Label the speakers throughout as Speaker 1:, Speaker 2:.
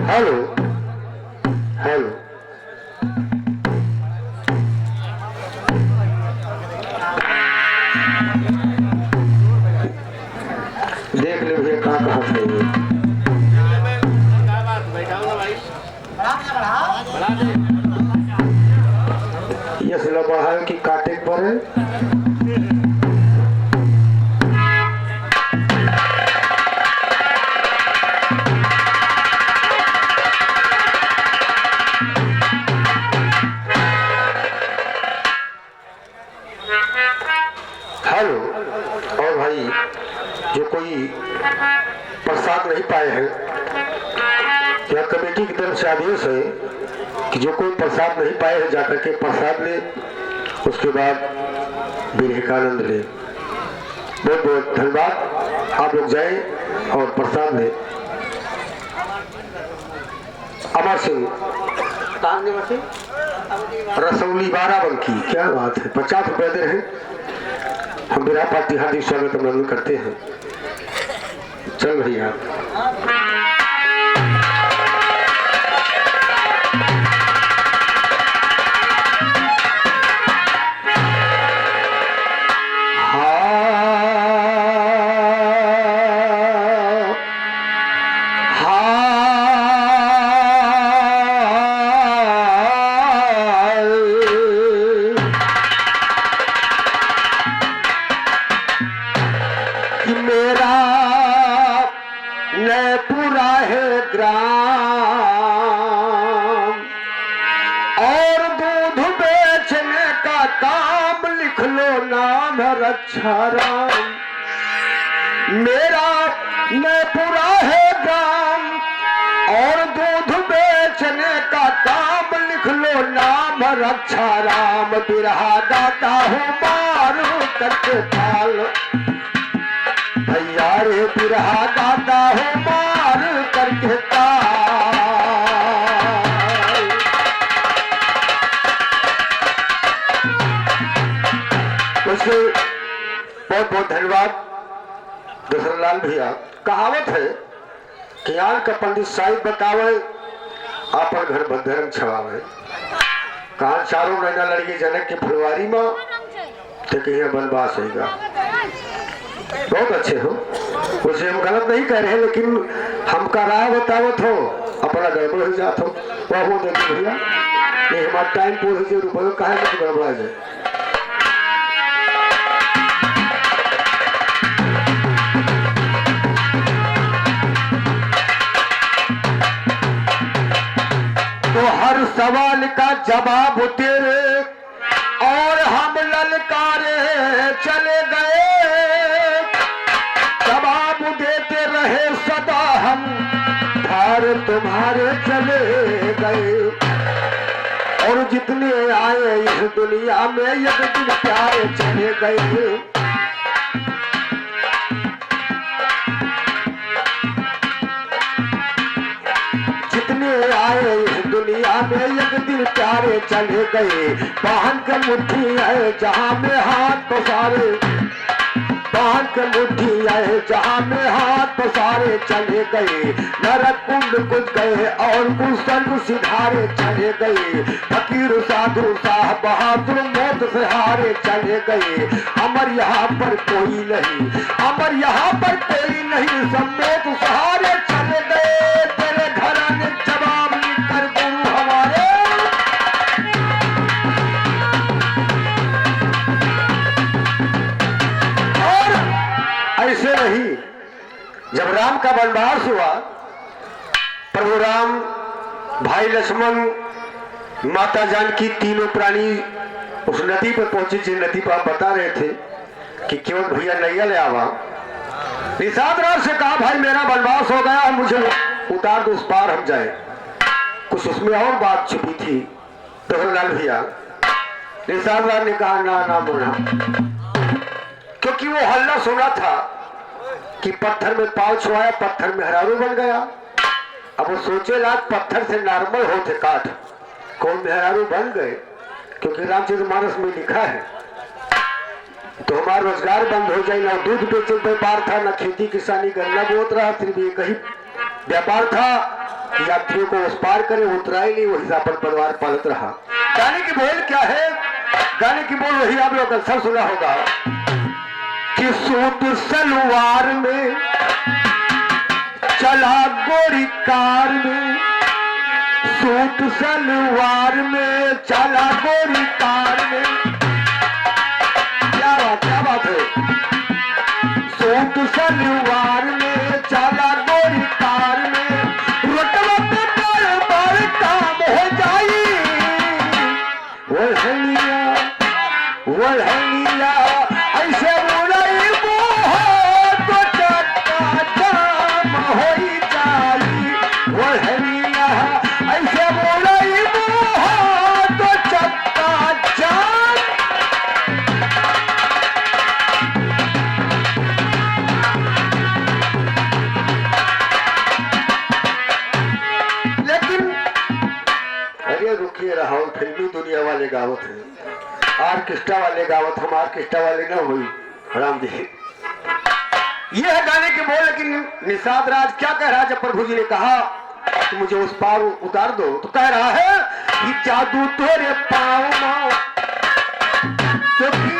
Speaker 1: Hello hello देख ले भैया कहाँ कहाँ से ये सिला बढ़ा है कि काटे पर है। हेलो और भाई जो कोई प्रसाद नहीं पाए हैं, यह कमेटी की तरफ से आदेश है कि जो कोई प्रसाद नहीं पाए हैं जाकर के प्रसाद ले, उसके बाद विवेकानंद ले। बहुत बहुत धन्यवाद, आप लोग जाएं और प्रसाद ले। अमर सिंह रसौली 12 बंकी, क्या बात है, 50 रुपए दे रहे। हम बिना पार्टी हार्दिक स्वागत अभिनंदन करते हैं। चल भैया मेरा नैपुरा है ग्राम और दूध बेचने का काम, लिख लो नाम रक्षा राम। मेरा नैपुरा है ग्राम और दूध बेचने का काम, लिख लो नाम रक्षा राम। बिरहा दाता हूँ मारू करके पाल, भैया रे बिरहा दाता हो मार करके उसके बहुत बहुत धन्यवाद दशरथ लाल भैया। कहावत है कि आन का पंडित साहिब बतावे, आपन घर बंधरम छवावे। कहा चारों नैना लड़की जनक के फुलवारी में तो कहीं बनवास होगा। बहुत अच्छे हो, उसे हम गलत नहीं कह रहे हैं, लेकिन हमका राय बतावत हो, अपना गड़बड़ हो जात हो, वह हो देते भैया। नहीं हमारा टाइम पूरे से रुपये कहा है तो गड़बड़ा जाए। तो हर सवाल का जवाब तेरे और हम ललकारे चले गए, जवाब देते रहे सदा हम, धार तुम्हारे चले गए। और जितने आए इस दुनिया में एक दिन प्यारे चले गए। जितने आए इस दुनिया में एक दिन प्यारे चले गए। बहन के मुट्ठी है जहाँ में हाथ पसारे, बहन के मुट्ठी है जहाँ में हाथ पसारे चले गए। नरक कुंड कुछ गए और कुशल सिधारे चले गए। फकीर साधु साहब बहादुर मौत से हारे चले गए। अमर यहाँ पर कोई नहीं, अमर यहाँ पर कोई नहीं, सब मौत सहारे चले गए। तेरे घराने जवाब कर गुरु हमारे। और ऐसे नहीं, जब राम का वनवास हुआ, प्रभु राम, भाई लक्ष्मण, माता जानकी, तीनों प्राणी उस नदी पर पहुंचे जिस नदी पर आप बता रहे थे कि केवल भैया नैया ले आवा। निषाद राज से कहा भाई मेरा वनवास हो गया, मुझे उतार दो, उस पार हम जाए। कुछ उसमें और बात छुपी थी दोहरलाल भैया निसार लाल ने कहा ना ना बोला, क्योंकि वो हल्ला सुना था कि पत्थर में पांव छुआया, पत्थर में हरारू बन गया। अब वो सोचे लाग पत्थर से नॉर्मल होते काट कौन मेहरारू बन गए, क्योंकि रामचरितमानस में लिखा है तो हमारा रोजगार बंद हो जाए। ना दूध बेचे व्यापार था, ना खेती किसानी गन्ना बोत रहा, सिर्फ एक ही व्यापार था कि यात्रियों को उस पार करे, उतरा ही नहीं, वही अपन परिवार पालत रहा। गाने की बोल क्या है, गाने की बोल वही आप लोग अक्सर सुना होगा कि सूट सलवार में चला गोरी कार में, सूट सलवार में चला गोरी कार में। क्या बात है, सूट सलवार में चला गोरी कार में, रोटवा पे बड़ बड़ काम हो जाई, वढ़निया वढ़निया ऐसे बुराई मोह तो चक्का जाम हो जाई, वढ़निया ऐसे बुराई मोह तो चक्का जाम। लेकिन अरे रुकिए रहा, फिल्मी दुनिया वाले गावत है, आर्केस्ट्रा वाले गावत, हम आर्केस्ट्रा वाले ना हुई राम जी। ये है गाने के बोल। लेकिन निषाद राज क्या कह रहा है जब प्रभु जी ने कहा कि मुझे उस पार उतार दो, तो कह रहा है कि जादू तेरे पाँव माओ, क्योंकि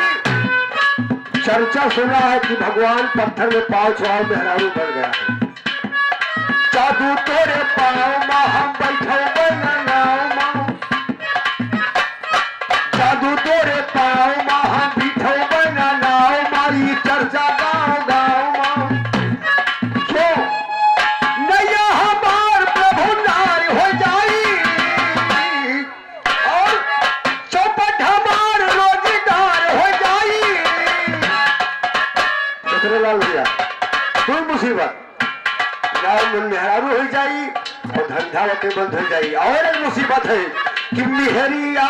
Speaker 1: चर्चा सुना है कि भगवान पत्थर में पाँव छुआओ मेहरारू बन गया है। जादू तेरे पाँव माँ हम बैठो बना नाव माँ, जादू तोरे पाँव माँ हम बिठो बना नाव माई, चर्चा गाँव गाँव माँ। क्यों नैया हमार प्रभु नार हो जाई, और चौपट हमार रोजगार हो जाई। लाल भैया कोई मुसीबत नाव मेहरारू हो जाई और धंधा के बंद हो जाई। और एक मुसीबत है कि मिहरिया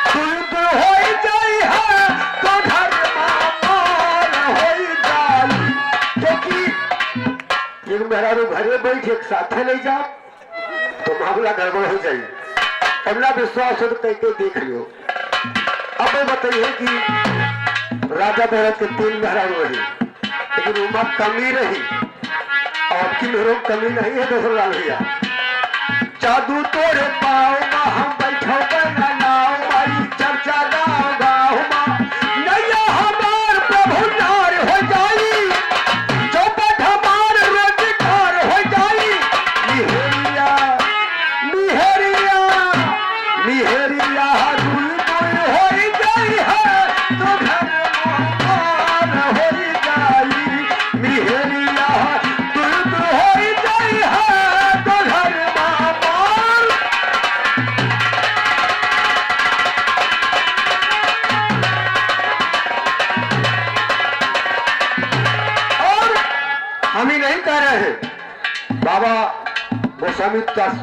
Speaker 1: दूध हो जाई है तो घर मार हो जाई, क्योंकि एक मेहरारू घरे बैठ एक साथे ले जाओ तो मामला गड़बड़ हो जाए। अपना विश्वास हो तो कहते देख लियो। अब बताइए कि राजा भरत के 3 मेहरारू रही, लेकिन उम्र कमी रही, और की मेहरों कमी नहीं है। दोहरलाल भैया जादू तोरे पाँव माँ हम बैठो बना नाव माई, चर्चा गाँव गाँव माँ। नैया हमार प्रभु नार हो जाई, चौपट हमार रोजगार हो जाई। मिहरिया मिहरिया मिहरिया दुल दुल हो जाई है तो घर मार हो जाई, मिहरिया दुल दुल हो जाई है तो घर मार। और हम ही नहीं कह रहे हैं, बाबा गोस्वामी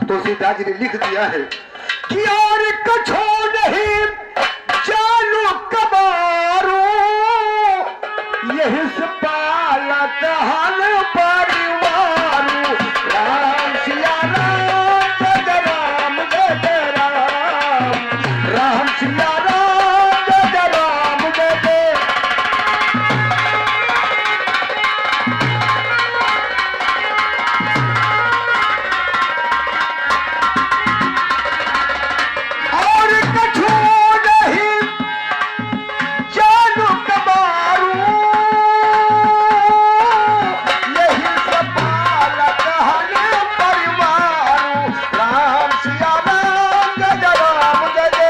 Speaker 1: तुलसीदास जी ने लिख दिया है कि और कछो नहीं जानो कबारो, यही से पालत हन परिवारो। राम सिया राम जय राम जय राम, राम सिया राम जय राम जय। और कछो नहीं जानो कबारू, यही से पालत हन परिवारो। राम सिया राम जय राम जय।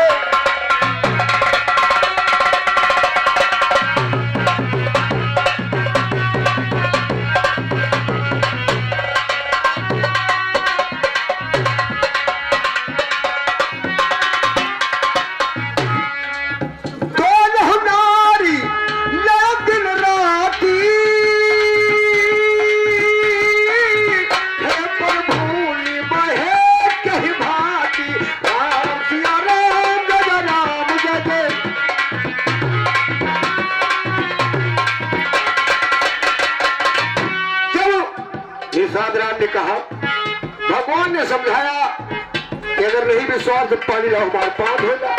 Speaker 1: ने समझाया कि अगर नहीं विश्वास तो पानी लाओ, हमारे पाँव धोया,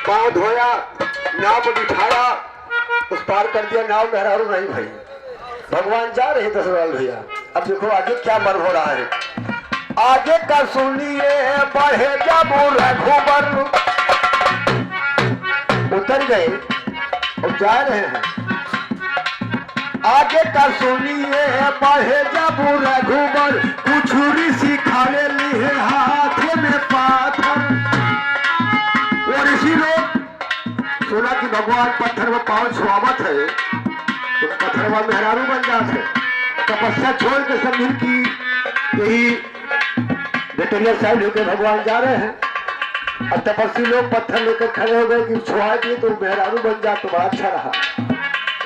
Speaker 1: पाँव धोया, नाव पर बिठाया, उस पार कर दिया नाव। मेहरारू नहीं भाई, भगवान जा रहे दशरथ भैया। अब देखो आगे क्या मर्म हो रहा है, आगे का सुनिए बढ़े जब रघुबर। उतर गए और जा रहे हैं, आगे का सुनिए बढ़े जब रघुबर। कुछ ऋषि खाने लिए हाथ में पाथर। वो ऋषि लोग सुना कि भगवान पत्थर में पांव छुआवत है तो पत्थरवा मेहरारू बन जाते है। तपस्या छोड़ के सब मिल की यही बेटरिया साइड होकर भगवान जा रहे हैं। और तपस्वी लोग पत्थर लेकर खड़े हो गए कि छुआ दिए तो मेहरारू बन जा तो बड़ा अच्छा रहा।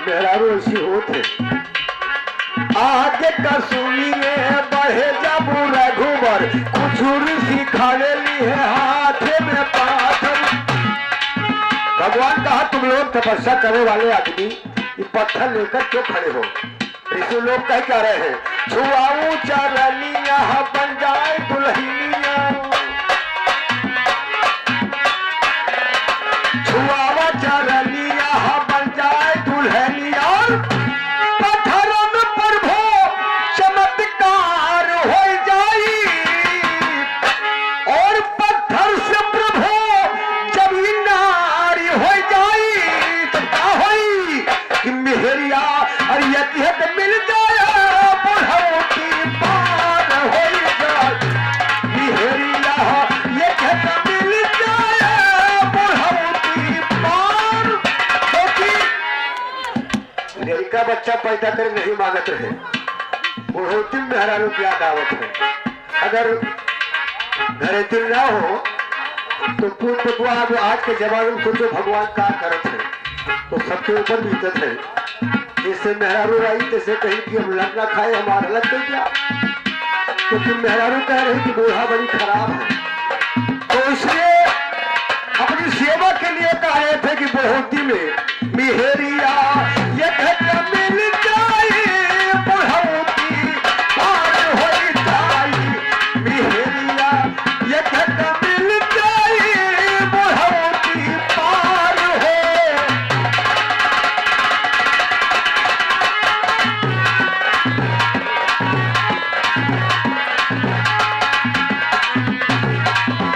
Speaker 1: मेहरारू ऐसी होते। आगे का सुनिए बढ़े जब रघुबर। कुछ ऋषि खाने लिए हाथ में पाथर। भगवान कहा तुम लोग तपस्या करने वाले आदमी ये पत्थर लेकर क्यों खड़े हो? ऋषि लोग कह क्या रहे हैं, छुआऊ चरनिया बन जाए दुल्हनिया। छुआवा चरनिया बन जाए दुल्हनिया। पत्थरों में प्रभु चमत्कार हो जाई और पत्थर से प्रभु जब नारी हो जाई तो क्या होई कि मेहरिया और यतिहत मिल जाए बुढ़ौती पार हो जाए। मेहरिया यतिहत मिल जाए बुढ़ौती पार। क्योंकि लड़का बच्चा पैदा कर नहीं मांगत रहे, बुढ़ौती मेहरारू की दावत है। अगर घरे दिल ना हो तो पूर्व आज के जमाने में सोचो भगवान का करत है तो सबके ऊपर बीतत है। जैसे मेहरारू आई जैसे कहीं कि हम लग ना खाए हमारा लग गई क्या, क्योंकि मेहरारू कह रहे कि बूढ़ा बड़ी खराब है। तो इसलिए अपनी सेवा के लिए कहे थे कि बहुती में मेहरिया ये मिल जाए बुढ़ौती पार हो जाए। मेहरिया ये मिल जाए बुढ़ौती पार हो।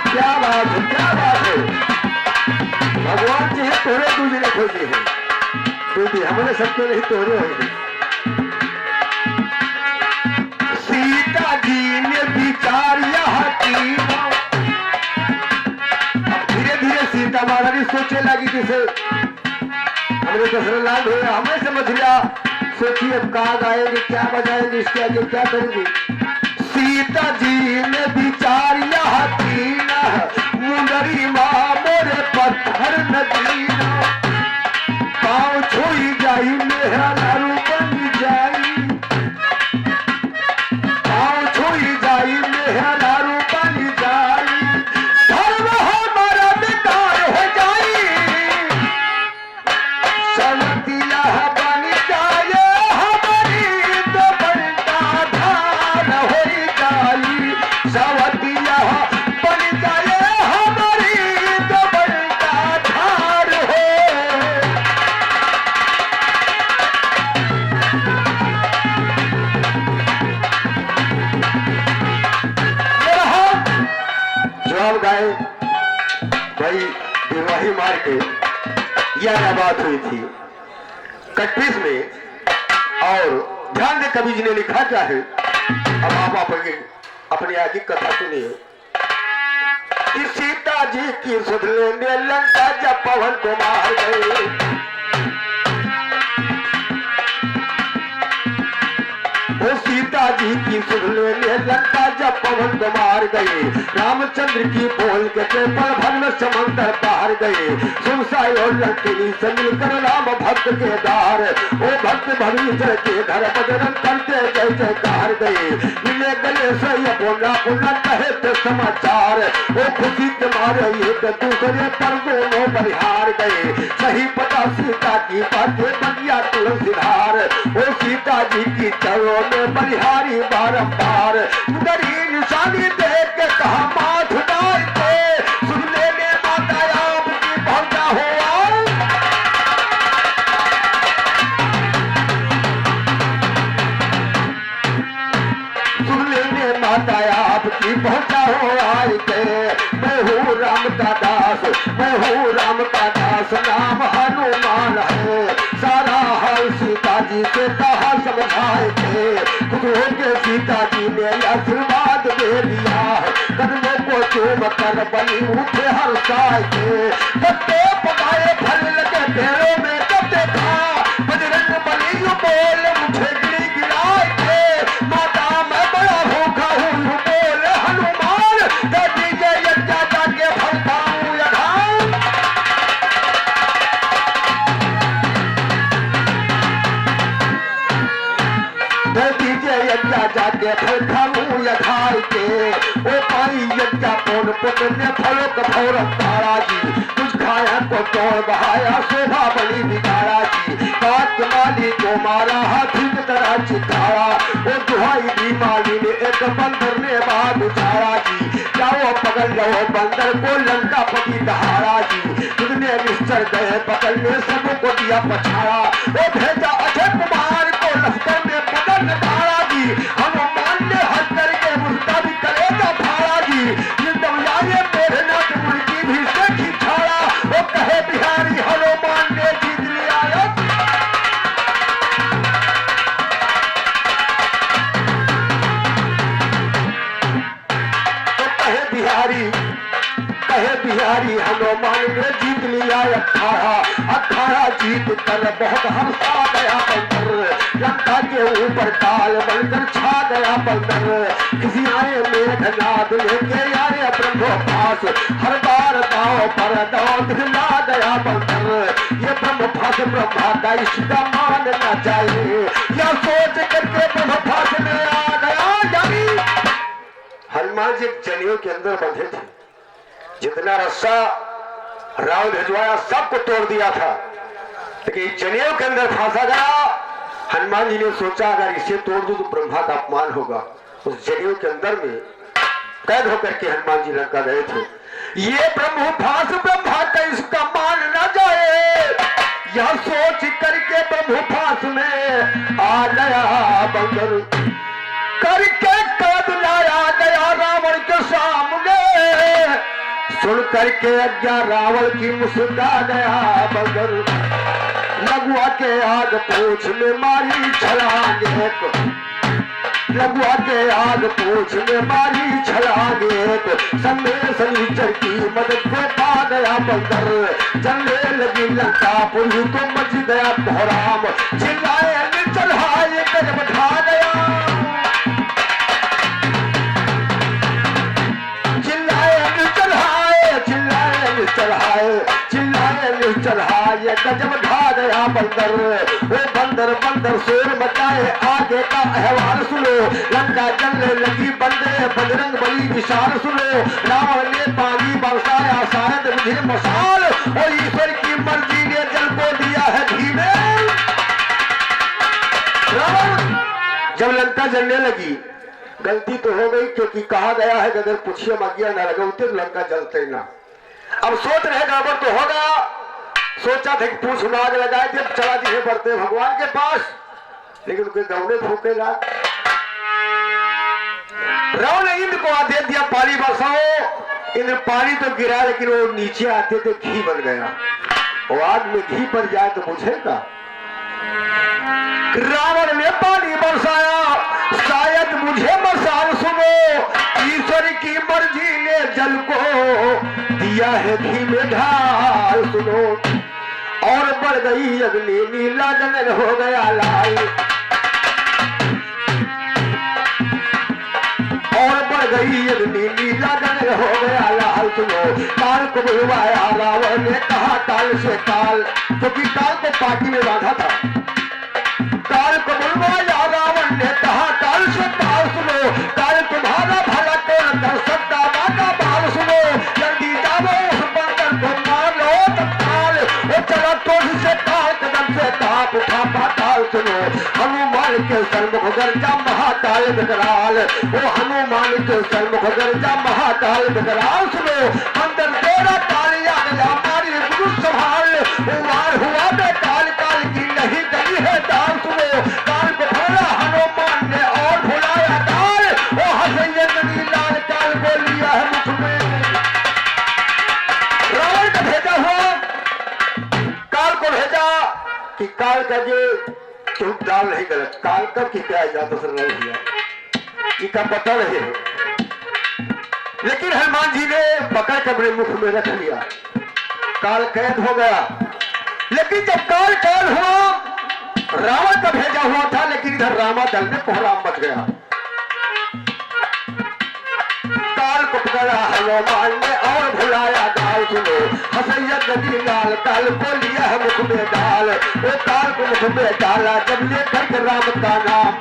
Speaker 1: क्या बात है, क्या बात है। भगवान जी है तोरे दूसरे ने खोजी है दूधी हमने सबके नहीं तोरे होंगे। सीता जी ने विचार यहाँ की। अब धीरे धीरे सीता महारानी सोचने लगी जैसे हमने दशरथ लाल हुए हमें समझ लिया। सोचिए अब कहाँ गाएंगे, क्या बजाएंगे, इसके आगे क्या करेंगे। सीता जी ने विचार यहाँ की मुंदरी माँ मोरे पत्थर नदीना। पाँव छुई जाई मेहरारू बन जाई। पाँव छुई जाई मेहरारू बन जाई। धर्म हमारा बेकार हो जाई। सवतिया बन जाए हमारी तो बड़का धार हो जाई। सवतिया बन जाए हमारी तो बड़का धार हो। जवाब गाए भाई बिरवाही मार के यह बात हुई थी कटपीस में। और ध्यान दे कवि जी ने लिखा क्या है। अब आप अपनी आगे कथा सुनिए। सीता जी की सुध लेने लंका जब पवन को मार गए। वो सीता जी की सुध लेने लंका जब पवन को मार गए। रामचंद्र की बोल के पल भर में समंदर पार गए। सुनसाई और लंकिनी से मिलकर राम भक्त के दार। वो भक्त भविष्य के घर बदरन करते जय जयकार गए। मिले गले से बोला बोला कहे थे समाचार। वो खुशी के मारे एक दूसरे पर दोनों परिहार गए। सही पता सीता की बातें बनिया तुलसीधार। वो सीता जी की चरणों में बलिहारी बारंबार। निशानी पास, मैं हूँ राम का दास, नाम हनुमान है। सारा हाल सीता जी से कहा समझाए थे, खुद होके सीता जी ने आशीर्वाद दे दिया है। कदमों को चूम कर बनी उठे हर्षाए थे, पत्ते पकाए फल लगे पेड़ों में तब देखा, बजरंग बली यू बोल मुझे गिरी गिराए थे। माता मैं बड़ा भूखा हूँ यू बोल हनुमान, दे दीजिए यज्ञ जाके फल खाऊं या खाऊं। दे दीजिए यज्ञ जाके फल खाऊं या खाए के। ओ पाई यज्ञ पौन पुण्य फलों का भौरव तारा जी, कुछ खाया को तोड़ बहाया शोभा बनी बिगाड़ा जी। काट माली को मारा हाथी की तरह चिखाड़ा, वो दुहाई दी माली ने एक बंदर ने बाग उछाड़ा जी। जाओ पकड़ लो बंदर को लंका पति दहाड़ा जी, तुमने निश्चर गए पकड़ने सबको दिया पछाड़ा। वो भेजा अजय कुमार को लश्कर में बदल नकारा जी, हनुमान ने हंस करके मुझका भी कलेजा फाड़ा जी। जिंदम लाए मेघनाथ मुर्गी भी से खिछाड़ा, वो कहे बिहारी हनुमान ने जीत लिया। तो कहे बिहारी हनुमान ने जीत लिया अखाड़ा। अखाड़ा जीत कर बहुत हंसा गया बंदर, लंका के ऊपर काल बनकर छा गया बंदर। किसी आए मेघनाथ लेके आए ब्रह्मोपास, हर बार दाव पर दाव दिखला गया बंदर। ये ब्रह्मोपास ब्रह्मा का इसका मानना चाहिए, यह सोच करके ब्रह्मोपास में आ गया यानी। हनुमान जी जनेऊ के अंदर बंधे थे, जितना रस्सा रावण भिजवाया सबको तोड़ दिया था, लेकिन जनेऊ के अंदर फांसा गया। हनुमान जी ने सोचा अगर इसे तोड़ दूं तो ब्रह्मा का अपमान होगा। उस जनेऊ के अंदर में कैद होकर के हनुमान जी लंका गए थे। ये ब्रह्मोपास ब्रह्मा का इसका मान न जाए, यह सोच करके ब्रह्मोपास में आ गया बंदर। करके कद लाया गया रावण के सामने, सुन करके आज्ञा रावण की मुस्कुरा गया बंदर। लଗୁआ के आग पूछ में मारी छलांग एक, लଗୁआ के आग पूछ में मारी छलांग एक। समय शनिचर की मदद से पा गया बंदर, चलने लगी लंका पुरी तो मच गया कोहराम। चिल्लाए चढ़ाए गजब ढा गया, चढ़ाए गजब ढा गया बंदर। वो बंदर बंदर शोर मचाए आगे का अहवाल सुनो, लंका जलने लगी बंदे बजरंग बली विशाल सुनो। रावण ने पानी बरसाया शायद मुझे मसाल, और ईश्वर की मर्जी ने जल को दिया है धीमे। जब लंका जलने लगी, गलती तो हो गई क्योंकि कहा गया है कि अगर पुछिए मगिया न लगाते तो लंका जलते ना। अब सोच रहे गड़बड़ तो होगा, सोचा था कि पूछ में आग लगाए थे, चला दिए बढ़ते भगवान के पास, लेकिन उनके गौने फूके ला। रावण ने इंद्र को आदेश दिया पानी बरसाओ। इंद्र पानी तो गिरा, लेकिन वो नीचे आते थे घी बन गया। वो आग में घी पड़ जाए तो बुझेगा। रावण ने पानी बरसाया शायद मुझे मसाल सुनो, ईश्वर की मर्जी ने जल को दिया है घी में ढाल सुनो। और बढ़ गई अग्नि नीला जंगल हो गया लाल, और बढ़ गई अग्नि नीला जंगल हो गया लाल सुनो। काल को बुलवाया रावण ने कहा काल से काल, क्योंकि काल को पार्टी में बांधा था। काल को बुलवाया रावण ने कहा काल से काल सुनो, काल तुम्हारा भला कौन कर सकता बाका बाल सुनो। जल्दी जाओ उस बंदर को मार लो तत्काल, वो चला तो से काल कदम से काप उठा पाताल सुनो। हनुमान के सन्मुख गर्जा महाकाल विकराल, वो हनुमान के सन्मुख गर्जा महाकाल विकराल सुनो। अंदर तेरा काल आ गया मारी गुरु संभाल, वार हुआ बे काल काल की नहीं गई है दाल सुनो। काल को भोला हनुमान ने और भुलाया काल, वो हंसैया नदी लाल काल को लिया है मुझ में। कि काल का जो तुम डाल नहीं गलत काल कब की क्या जाता सर नहीं इसका पता नहीं है, लेकिन हनुमान जी ने पकड़ कर अपने मुख में रख लिया। काल कैद हो गया, लेकिन जब काल कैद हुआ रावण का भेजा हुआ था, लेकिन इधर रामा दल में कोहराम मच गया। काल को पकड़ा हनुमान ने और भुलाया गाल, सुनो हसैया नदी लाल काल को लिया है मुख में डाल। वो काल को मुख में डाला जब लेकर के राम का नाम,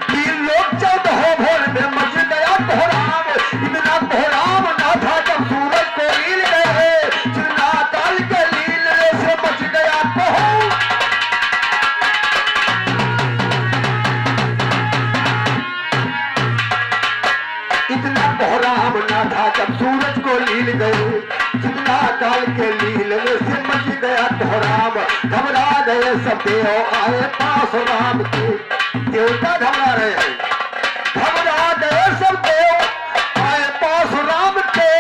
Speaker 1: 3 लोग 14 भोर में मच गया कोहराम। इतना कोहराम ना था जब सूरज को लील गए, चिन्ना काल के लीलने से मच गया कोहराम। इतना कोहराम ना था जब सूरज को लील गए, चिन्ना काल के लीलने से मच गया कोहराम। घबरा गए सब देव आए पास राम के, देवता घबरा रहे हैं। घबरा गए सब देव आए पास राम के,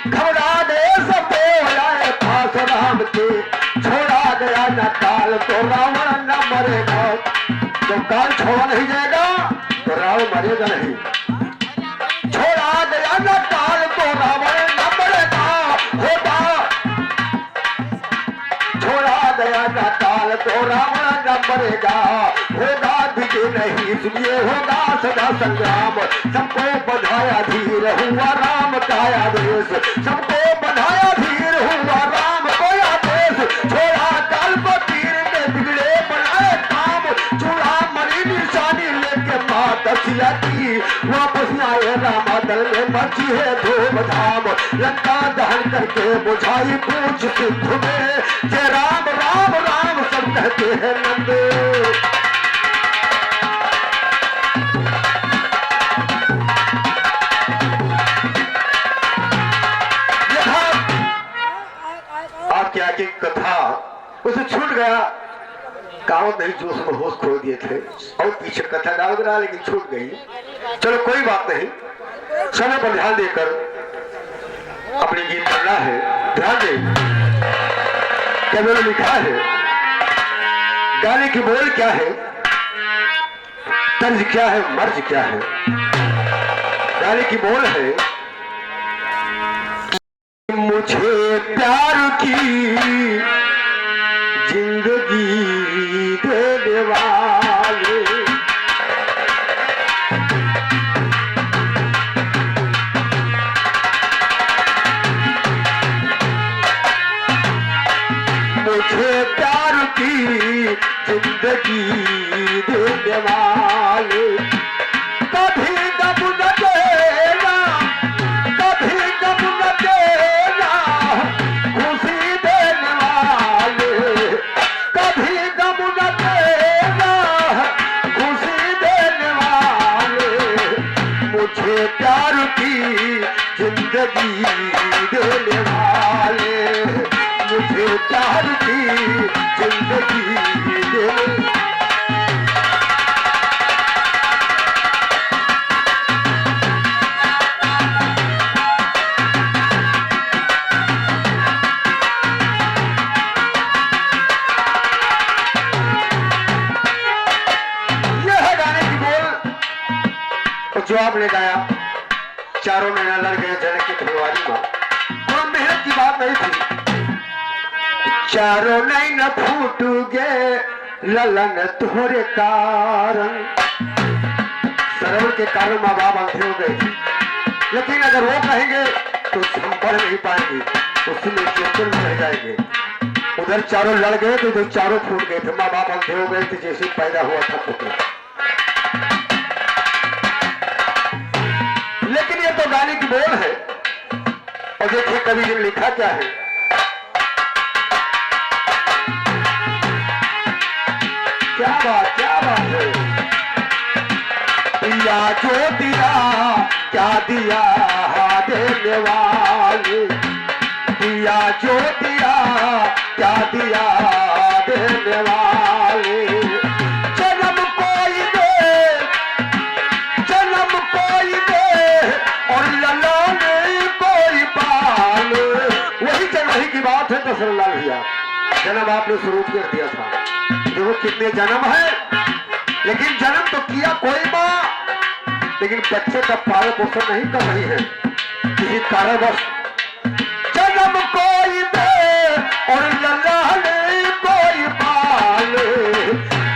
Speaker 1: घबरा गए सब देव आए पास राम के। छोड़ा गया न काल तो रावण न मरेगा, तो काल छोड़ा नहीं जाएगा तो रावण मरेगा नहीं। छोड़ा गया न काल तो रावण न मरेगा होगा, छोड़ा गया न काल तो रावण न मरेगा होगा विजय नहीं। सुनिए होगा सदा संग्राम, सबको बधाया धीर हुआ राम का आदेश, सबको बधाया धीर हुआ राम को आदेश। छोड़ा काल को तीर में बिगड़े बनाए काम, चूड़ा मरी निशानी लेके माता सिया की वापस आए रामा दल में मची है धूमधाम। लंका दहन करके बुझाई पूछ सिद्ध में, जय राम राम राम सब कहते हैं नंद। आपकी आगे कथा उसे छूट गया, कावत नहीं जोश में होश खो दिए थे और पीछे कथा डाल रहा, लेकिन छूट गई। चलो कोई बात नहीं, समय पर ध्यान देकर अपनी गीत करना है। ध्यान दे क्या मैंने लिखा है, गाने की बोल क्या है, तर्ज क्या है, मर्ज क्या है। गाने की बोल है, मुझे प्यार की जिंदगी देने वाले, मुझे प्यार की जिंदगी देने वाले, कभी गम न देना, कभी गम न देना, खुशी देने वाले, कभी गम न देना, खुशी देने वाले। मुझे प्यार की जिंदगी देने वाले, मुझे प्यार की जिंदगी देने। जो आपने गाया, चारों नैना लड़ गए जनक की फुलवारी में, कोई मेहनत की बात नहीं थी। चारों नैना फूट गए ललन तोहरे कारण, सरोवर के कारण माँ बाप अंधे हो गए थे, लेकिन अगर वो कहेंगे तो हम पढ़ नहीं पाएंगे, उसमें चेतन में रह जाएंगे। उधर चारों लड़ गए तो इधर चारों फूट गए थे, माँ बाप अंधे हो गए थे, जैसे पैदा हुआ था पुत्र। लेकिन ये तो गाने की बोल है। और देखिए कवि जी ने लिखा क्या है, क्या बात है। दिया जो दिया क्या दिया देने वाले, दिया जो दिया क्या दिया देने वाले। जन्म कोई दे, जन्म कोई दे और ललाने कोई पाले, वही जनवरी की बात है दशरथलाल भैया, जन्म आपने शुरू कर दिया था। देखो कितने जन्म है, लेकिन जन्म तो किया कोई माँ, लेकिन बच्चे का पालन पोषण नहीं कर रही है किसी कारणवश। जन्म कोई दे और लल्ला ने कोई पाले,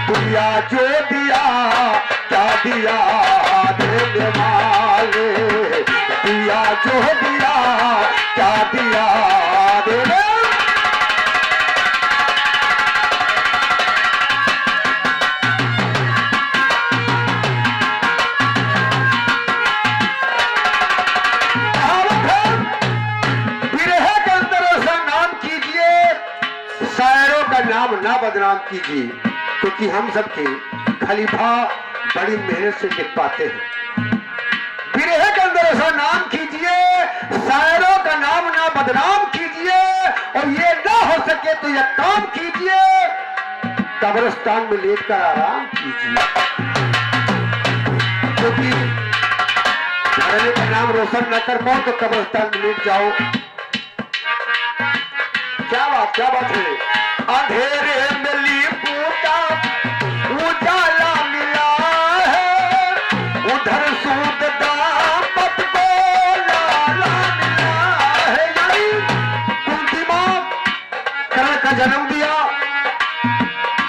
Speaker 1: दुनिया जो दिया क्या दिया देने वाले, दिया जो दिया क्या दिया देने। शायरों का नाम ना बदनाम कीजिए, क्योंकि हम सबके खलीफा बड़ी मेहनत से लिख पाते हैं। बिरहे के अंदर ऐसा नाम कीजिए, शायरों का नाम ना बदनाम कीजिए, और ये ना हो सके तो यह काम कीजिए, कब्रिस्तान में लेटकर आराम कीजिए, क्योंकि घराने का नाम रोशन न कर पाओ तो कब्रिस्तान में लेट जाओ। क्या बात है। अंधेरे में लिपूटा उजाला मिला है, उधर सूद दामत को लाला मिला है। यानी कुंती मां कर्ण का जन्म दिया,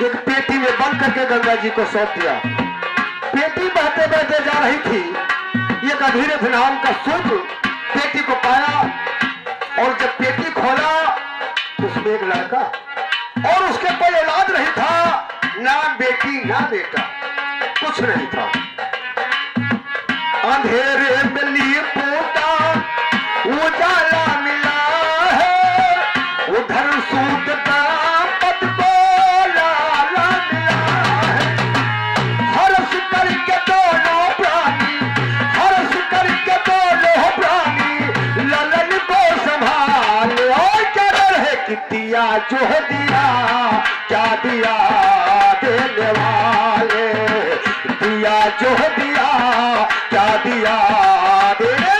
Speaker 1: एक पेटी में बंद करके गंगा जी को सौंप दिया। पेटी बहते बहते जा रही थी, एक अधीरथ नाम का सूत्र पेटी को पाया, और जब पेटी खोला उसमें एक लड़का, और उसके कोई औलाद नहीं था, ना बेटी ना बेटा, कुछ नहीं था। अंधेरे में लिपूटा उजाला मिला है, उधर सूद दामत को लाला मिला है। हर्ष करके दोनों प्राणी, हर्ष करके दोनों प्राणी, ललन को संभाले, और दिया जो दिया क्या दिया देने वाले, दिया जो दिया क्या दिया देने।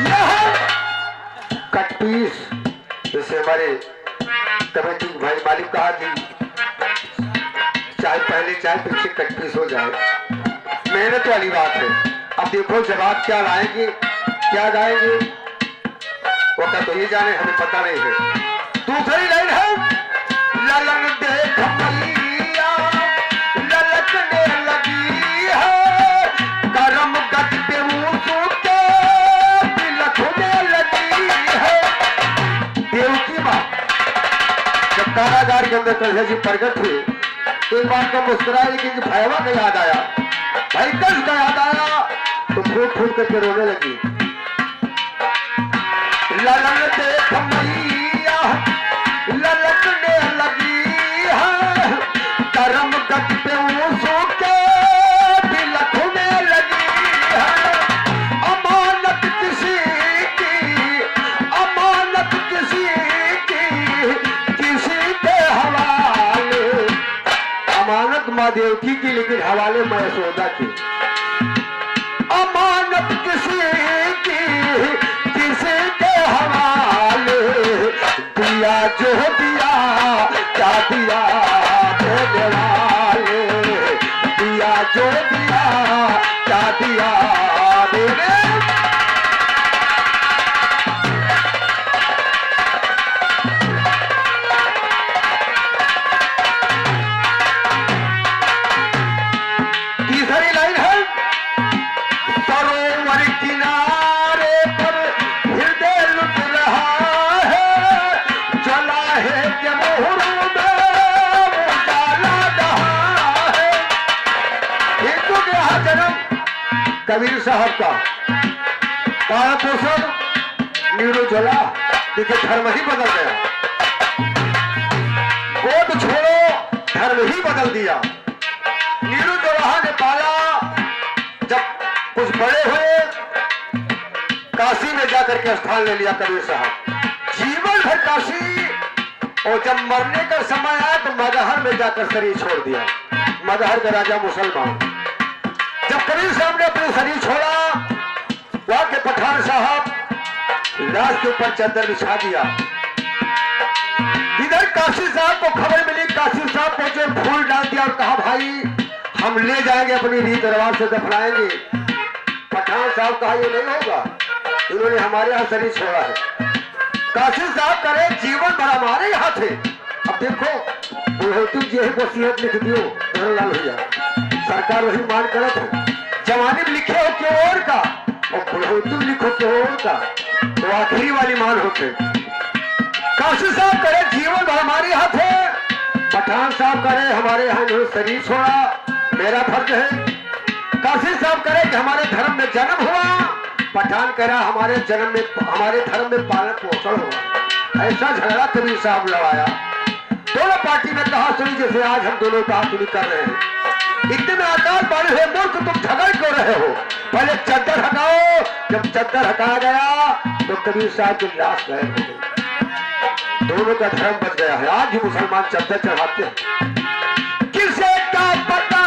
Speaker 1: यह कटपीस, जैसे हमारे कमेटी भाई मालिक कहा कि चाहे पहले चाहे पीछे कटपीस हो जाए, मेहनत वाली बात है। अब देखो जवाब क्या लाएंगे क्या गाएंगे, वो क्या तो ये जाने, हमें पता नहीं है। दूसरी लाइन है, ललन देख मैया ललकने लगी है, करम गज पे मूसू के बिलखने लगी है। देवकी माँ जब कारागार के अंदर कन्हैया जी प्रकट हुए, एक बात का मुस्कुराया, लेकिन भैरवा का याद आया, भाई कस का याद आया, तो फूट फूट करके रोने लगी। ललन देख मैया ललकने लगी है, करम गज पे मूसू के बिलखने लगी है। अमानत किसी की, अमानत किसी की, किसी के हवाले, अमानत माँ देवकी की, लेकिन हवाले माँ यशोदा की। अमानत किसी की, किसी के हवाले, दिया जो दिया क्या दिया देने वाले, दिया जो दिया क्या दिया देने। तीसरी लाइन है, सरोवर किनारे पर हृदय लुट रहा है, जला है के मोहरों में उजाला रहा है। हिंदू के यहाँ जन्म कबीर साहब का, पालन पोषण नीरू झोला, देखिए धर्म ही बदल गया, गोद छोड़ो धर्म ही बदल दिया। नीरू झोला ने पाला, जब कुछ बड़े हुए काशी में जाकर के स्थान ले लिया कबीर साहब, जीवन भर काशी, और जब मरने का समय आया तो मगहर में जाकर शरीर छोड़ दिया। मगहर का राजा मुसलमान, जब कबीर साहब ने अपने शरीर छोड़ा, वहां के पठान साहब लाश के ऊपर चादर बिछा दिया। इधर काशी साहब को खबर मिली, काशी साहब पहुंचे, फूल डाल दिया और कहा भाई हम ले जाएंगे, अपनी रीत रिवाज से दफनाएंगे। पठान साहब कहा ये नहीं होगा, इन्होंने हमारे यहाँ शरीर छोड़ा है। काशी साहब करे जीवन भर हमारे यहाँ थे। अब देखो बुढ़ोतू जी वसीयत लिख दियो लाल भैया, सरकार वही मान करत है। जवानी में लिखे हो क्यों और का, और बुढ़ोतू लिखो क्यों और का, तो आखिरी वाली मान होते। काशी साहब करे जीवन भर हमारे यहाँ थे, पठान साहब करे हमारे यहाँ शरीर छोड़ा, मेरा फर्ज है। काशी साहब करे कि हमारे धर्म में जन्म हुआ, पठान कह रहा हमारे जन्म में, हमारे धर्म में पालन पोषण हुआ। ऐसा झगड़ा कबीर साहब लड़ाया। दोनों पार्टी में कहा सुनी जैसे आज हम दोनों कहा सुनी कर रहे हैं। इतने में आकाश बारिश है, मूर्ख तुम झगड़ क्यों रहे हो, पहले चद्दर हटाओ। जब चद्दर हटाया गया तो कबीर साहब की लाश गायब हो गई। दोनों का धर्म बच गया है। आज भी मुसलमान चद्दर चढ़ाते हैं। किसे क्या पता,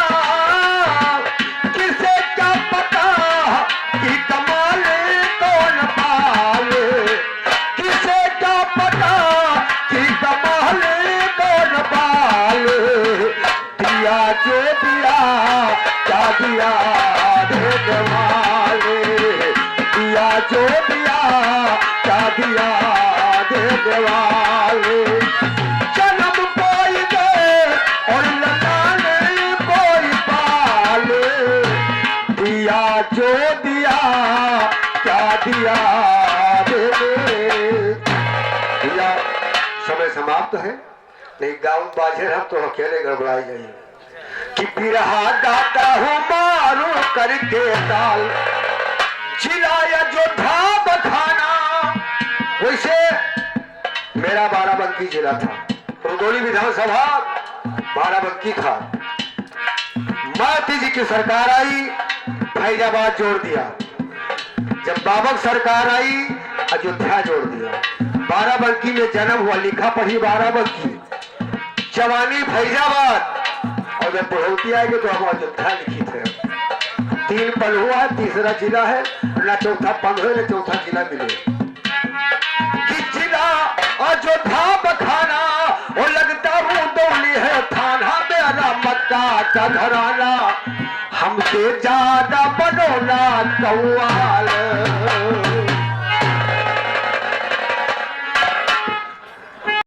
Speaker 1: किसे क्या पता कि कमाल कौन पाले, किसे क्या पता कि कमाल कौन पाले। दिया जो दिया क्या दिया देने वाले, दिया जो दिया क्या दिया देने वाले। जन्म कोई दे और लताने कोई पाले, दिया जो दिया क्या दिया देने। दिया समय समाप्त है, नहीं गाउन बाजे हम तो अकेले गड़बड़ाई जाइए कि बिरहा गाता हूँ मारू करके ताल, चिल्लाया जो था बखाना। वैसे मेरा बाराबंकी जिला था, रुदौली विधानसभा बाराबंकी था। मायावती जी की सरकार आई, फैजाबाद जोड़ दिया। जब बाबक सरकार आई, अयोध्या जोड़ दिया। बाराबंकी में जन्म हुआ, लिखा पढ़ी बाराबंकी, जवानी फैजाबाद, और जब बढ़ोती आएगी तो हम अयोध्या लिखित है। 3 पल हुआ है, तीसरा जिला है, ना चौथा पल है, ना चौथा जिला मिले। अयोध्या बखाना और लगता हूँ दौली है थाना, मेरा मक्का का घराना, हमसे ज्यादा बनोला कौआ